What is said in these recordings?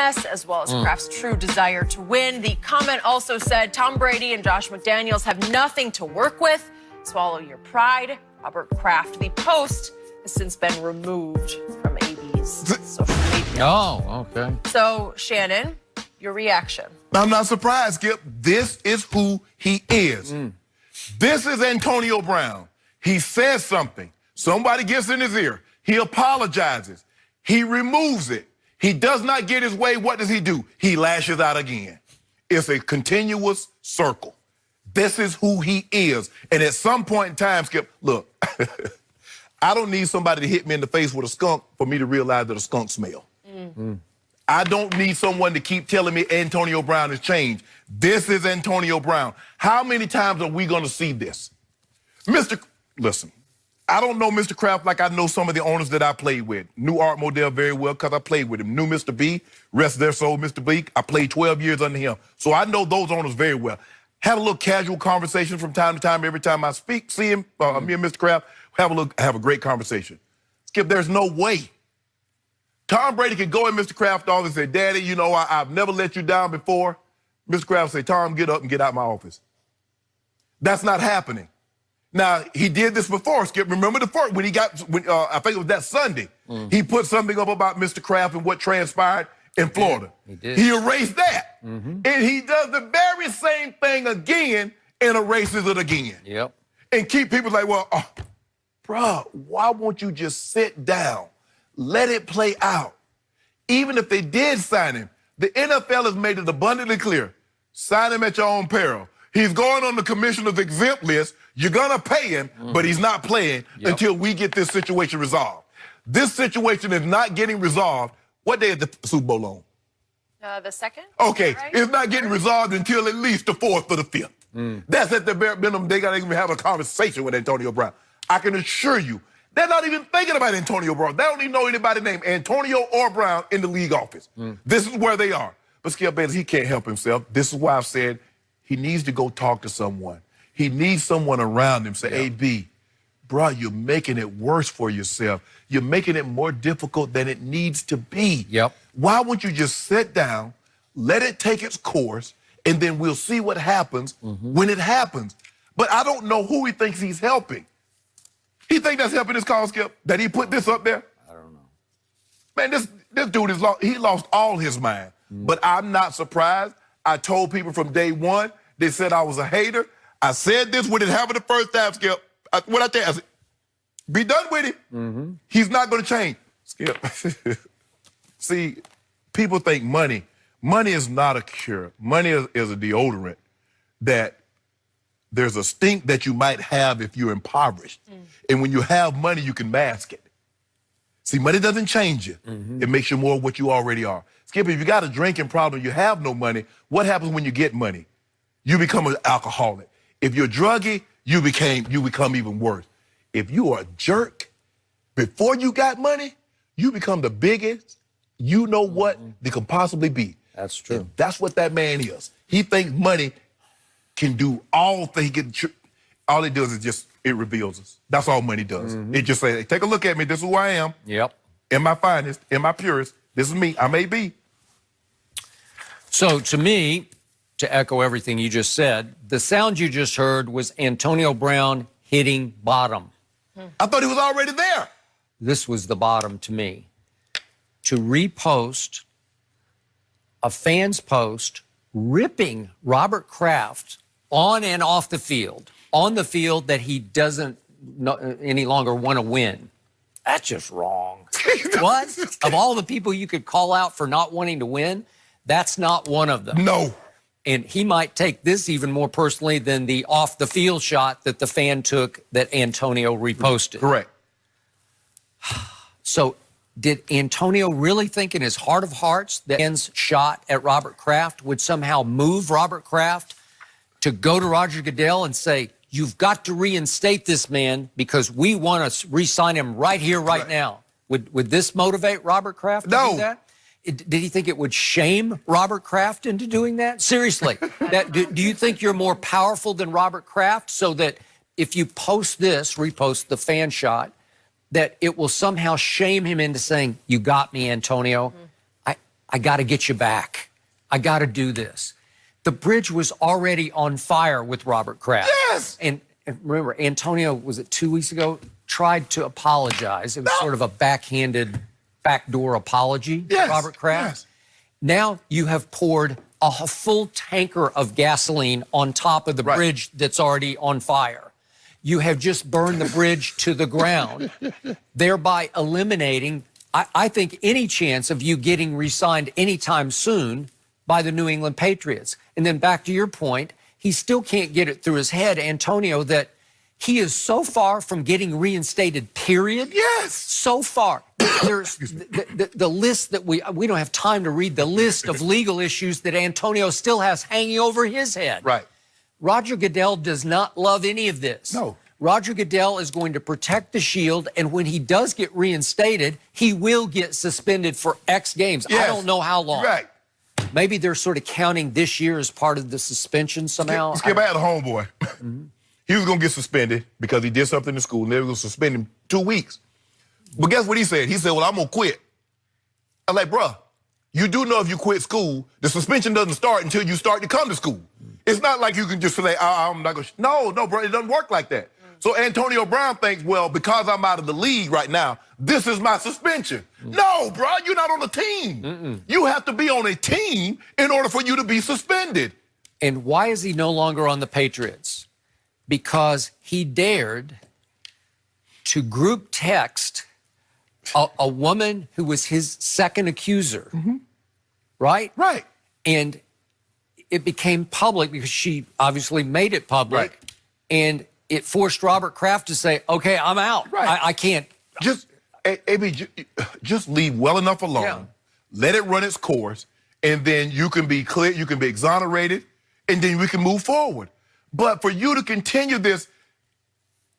mess, as well as Kraft's true desire to win. The comment also said Tom Brady and Josh McDaniels have nothing to work with. Swallow your pride. Robert Kraft. The post has since been removed from AB's social media. Oh, okay. So, Shannon, your reaction? I'm not surprised, Skip. This is who he is. This is Antonio Brown. He says something. Somebody gets in his ear. He apologizes. He removes it. He does not get his way. What does he do? He lashes out again. It's a continuous circle. This is who he is. And at some point in time, Skip, look, I don't need somebody to hit me in the face with a skunk for me to realize that a skunk smell. I don't need someone to keep telling me Antonio Brown has changed. This is Antonio Brown. How many times are we going to see this? Listen, I don't know Mr. Kraft like I know some of the owners that I played with. Knew Art Modell very well because I played with him. Knew Mr. B, rest their soul, Mr. B. I played 12 years under him. So I know those owners very well. Have a little casual conversation from time to time. Every time I speak, see him, me and Mr. Kraft, have a great conversation. Skip, there's no way. Tom Brady could go in Mr. Kraft's office and say, Daddy, you know, I've never let you down before. Mr. Kraft say, Tom, get up and get out of my office. That's not happening. Now, he did this before, Skip. Remember the first, I think it was that Sunday, he put something up about Mr. Kraft and what transpired in Florida. He did. He erased that. And he does the very same thing again and erases it again. Yep. And keep people like, well, bro, why won't you just sit down? Let it play out. Even if they did sign him, the NFL has made it abundantly clear. Sign him at your own peril. He's going on the commissioner's exempt list. You're going to pay him, but he's not playing until we get this situation resolved. This situation is not getting resolved. What day is the Super Bowl on? The second? Okay, Right? it's not getting resolved until at least the 4th or the 5th. That's at the bare minimum. They got to even have a conversation with Antonio Brown. I can assure you, they're not even thinking about Antonio Brown. They don't even know anybody named Antonio or Brown in the league office. This is where they are. But Skip Bayless, he can't help himself. This is why I've said he needs to go talk to someone. He needs someone around him. Say, hey, B, bro, you're making it worse for yourself. You're making it more difficult than it needs to be. Why won't you just sit down, let it take its course, and then we'll see what happens when it happens. But I don't know who he thinks he's helping. He think that's helping his cause, Skip? That he put this up there? I don't know. Man, this dude is he lost all his mind. But I'm not surprised. I told people from day one, they said I was a hater. I said this when it happened the first time, Skip. What I tell you, I said, be done with him. He's not going to change. Skip. See, people think money is not a cure. Money is a deodorant that there's a stink that you might have if you're impoverished. And when you have money, you can mask it. See, money doesn't change you. It makes you more what you already are. Skip, if you got a drinking problem, you have no money, what happens when you get money? You become an alcoholic. If you're druggy, you become even worse. If you are a jerk, before you got money, you become the biggest you know what they could possibly be. That's true. And that's what that man is. He thinks money can do all things. All it does is it reveals us. That's all money does. It just says, hey, take a look at me. This is who I am. In my finest, in my purest. This is me. I may be. So to me, to echo everything you just said, the sound you just heard was Antonio Brown hitting bottom. I thought he was already there. This was the bottom to me. To repost a fan's post ripping Robert Kraft on and off the field, on the field that he doesn't any longer want to win. That's just wrong. What? Of all the people you could call out for not wanting to win, that's not one of them. No. And he might take this even more personally than the off-the-field shot that the fan took that Antonio reposted. Correct. So did Antonio really think in his heart of hearts that fans' shot at Robert Kraft would somehow move Robert Kraft to go to Roger Goodell and say, you've got to reinstate this man because we want to re-sign him right here, right now? Would this motivate Robert Kraft to do that? Did he think it would shame Robert Kraft into doing that? Seriously, do you think you're more powerful than Robert Kraft so that if you post this, repost the fan shot, that it will somehow shame him into saying, you got me, Antonio? I got to get you back. I got to do this. The bridge was already on fire with Robert Kraft. Yes. And remember, Antonio, was it 2 weeks ago, tried to apologize. It was sort of a backhanded, backdoor apology to Robert Kraft. Yes. Now you have poured a full tanker of gasoline on top of the bridge that's already on fire. You have just burned the bridge to the ground, thereby eliminating, I think, any chance of you getting re-signed anytime soon by the New England Patriots. And then back to your point, he still can't get it through his head, Antonio, that he is so far from getting reinstated, period. Yes. So far. There's the list that we don't have time to read, the list of legal issues that Antonio still has hanging over his head. Right. Roger Goodell does not love any of this. No. Roger Goodell is going to protect the shield, and when he does get reinstated, he will get suspended for X games. Yes. I don't know how long. Right. Maybe they're sort of counting this year as part of the suspension somehow. Skip, I had a homeboy. He was going to get suspended because he did something in school, and they were going to suspend him 2 weeks. But guess what he said? He said, well, I'm going to quit. I'm like, bruh, you do know if you quit school, the suspension doesn't start until you start to come to school. It's not like you can just say, I'm not going to. No, bro, it doesn't work like that. So Antonio Brown thinks, well, because I'm out of the league right now, this is my suspension. No, bro, you're not on the team. You have to be on a team in order for you to be suspended. And why is he no longer on the Patriots? Because he dared to group text a woman who was his second accuser, right? Right. And it became public because she obviously made it public. Right. And it forced Robert Kraft to say, okay, I'm out. Right. I can't. AB, just leave well enough alone. Yeah. Let it run its course, and then you can be clear, you can be exonerated, and then we can move forward. But for you to continue this,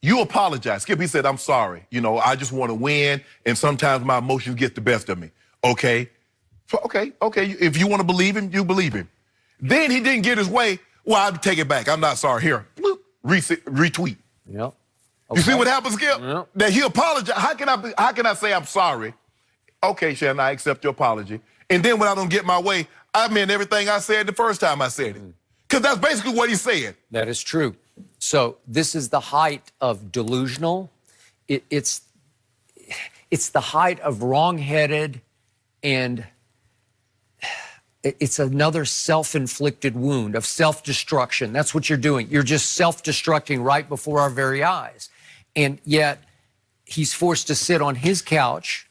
you apologize. Skip, he said, I'm sorry. You know, I just want to win, and sometimes my emotions get the best of me. Okay? Okay. If you want to believe him, you believe him. Then he didn't get his way. Well, I'll take it back. I'm not sorry. Here, bloop, retweet. Yep. You see what happens, Skip? Yep. That he apologized. How can I say I'm sorry? Okay, Shannon, I accept your apology. And then when I don't get my way, I meant everything I said the first time I said it. Because that's basically what he said. That is true. So this is the height of delusional. It's the height of wrong-headed, and it's another self-inflicted wound of self-destruction. That's what you're doing. You're just self-destructing right before our very eyes. And yet he's forced to sit on his couch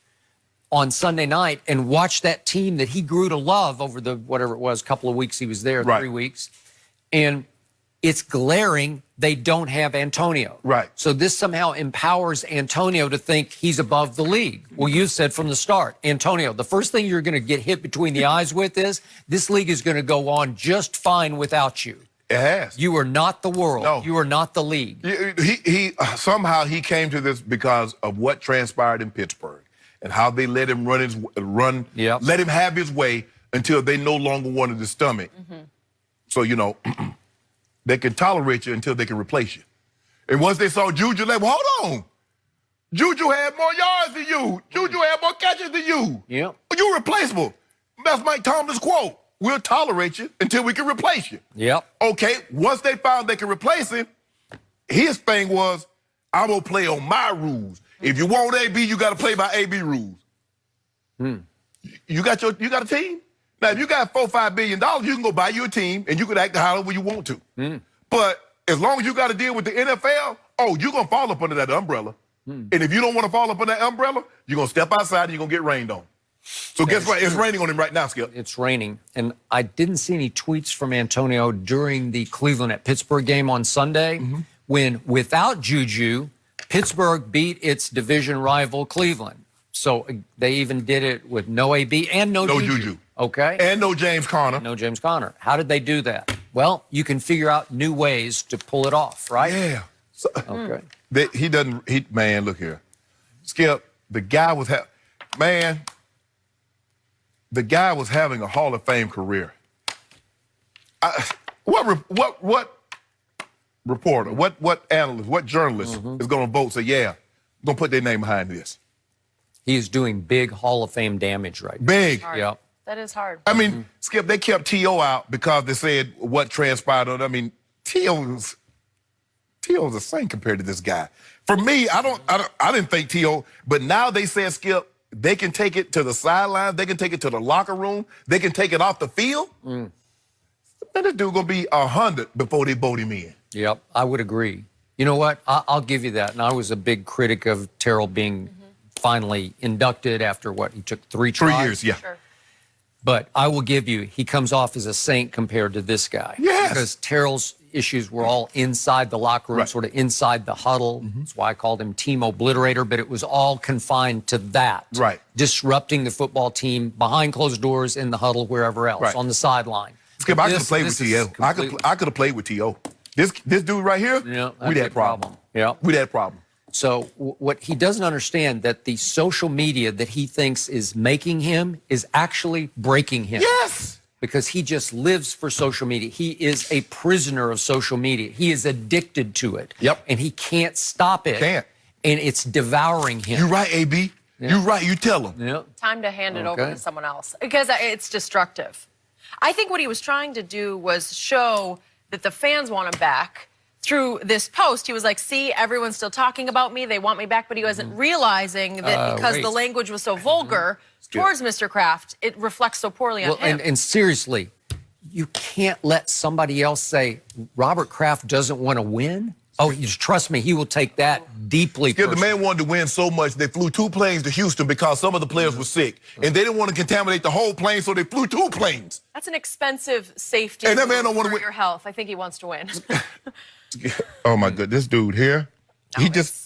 on Sunday night and watch that team that he grew to love over the, whatever it was, couple of weeks he was there, 3 weeks. And it's glaring they don't have Antonio. Right. So this somehow empowers Antonio to think he's above the league. Well, you said from the start, Antonio, the first thing you're going to get hit between the eyes with is this league is going to go on just fine without you. It has. You are not the world. No. You are not the league. He somehow he came to this because of what transpired in Pittsburgh and how they let him let him have his way until they no longer wanted his stomach. So, you know, they can tolerate you until they can replace you. And once they saw Juju, they were, hold on. Juju had more yards than you. Juju had more catches than you. Yep. You're replaceable. That's Mike Tomlin's quote. We'll tolerate you until we can replace you. Yep. Okay, once they found they could replace him, his thing was, I'm going to play on my rules. If you want AB, you got to play by AB rules. You got a team? Now, if you got $4 or $5 billion, you can go buy you a team and you can act however you want to. But as long as you got to deal with the NFL, you're going to fall up under that umbrella. And if you don't want to fall up under that umbrella, you're going to step outside and you're going to get rained on. So guess what? It's raining on him right now, Skip. It's raining. And I didn't see any tweets from Antonio during the Cleveland at Pittsburgh game on Sunday when, without Juju, Pittsburgh beat its division rival Cleveland. So they even did it with no AB and no Juju. Okay. And no James Conner. No James Conner. How did they do that? Well, you can figure out new ways to pull it off, right? Yeah. So, okay. Man, look here. Skip, the guy was having a Hall of Fame career. What reporter, what analyst, what journalist is going to vote, say, yeah, going to put their name behind this? He is doing big Hall of Fame damage right now. Big. Yep. That is hard. I mean, Skip, they kept T.O. out because they said what transpired on. I mean, T.O.'s a saint compared to this guy. For me, I didn't think T.O., but now they said, Skip, they can take it to the sidelines, they can take it to the locker room, they can take it off the field. Man, this dude gonna be 100 before they vote him in. Yep, I would agree. You know what? I'll give you that. And I was a big critic of Terrell being finally inducted after what? He took 3 tries? 3 years, yeah. Sure. But I will give you, he comes off as a saint compared to this guy. Yes. Because Terrell's issues were all inside the locker room, Right. sort of inside the huddle. That's why I called him Team Obliterator, but it was all confined to that. Right. Disrupting the football team behind closed doors, in the huddle, wherever else, Right. on the sideline. Skip, I could have played with is T.O. completely- I could have played with T.O. This dude right here, Yeah, we that'd had be problem. Yeah. We had problem. So what he doesn't understand, that the social media that he thinks is making him is actually breaking him. Yes. Because he just lives for social media. He is a prisoner of social media. He is addicted to it. Yep. And he can't stop it. Can't. And it's devouring him. You're right, AB. Yeah. You're right. You tell him. Yeah. Time to hand it over Okay. to someone else because it's destructive. I think what he was trying to do was show that the fans want him back through this post. He was like, see, everyone's still talking about me. They want me back. But he wasn't realizing that because the language was so vulgar towards Mr. Kraft, it reflects so poorly on him. And seriously, you can't let somebody else say, Robert Kraft doesn't want to win. Oh, you trust me, he will take that deeply Skip, the personally. man wanted to win so much, they flew 2 planes to Houston because some of the players were sick. And they didn't want to contaminate the whole plane, so they flew 2 planes. That's an expensive safety And that man don't move wanna for win. your health. I think he wants to win. Oh, my goodness. This dude here, he just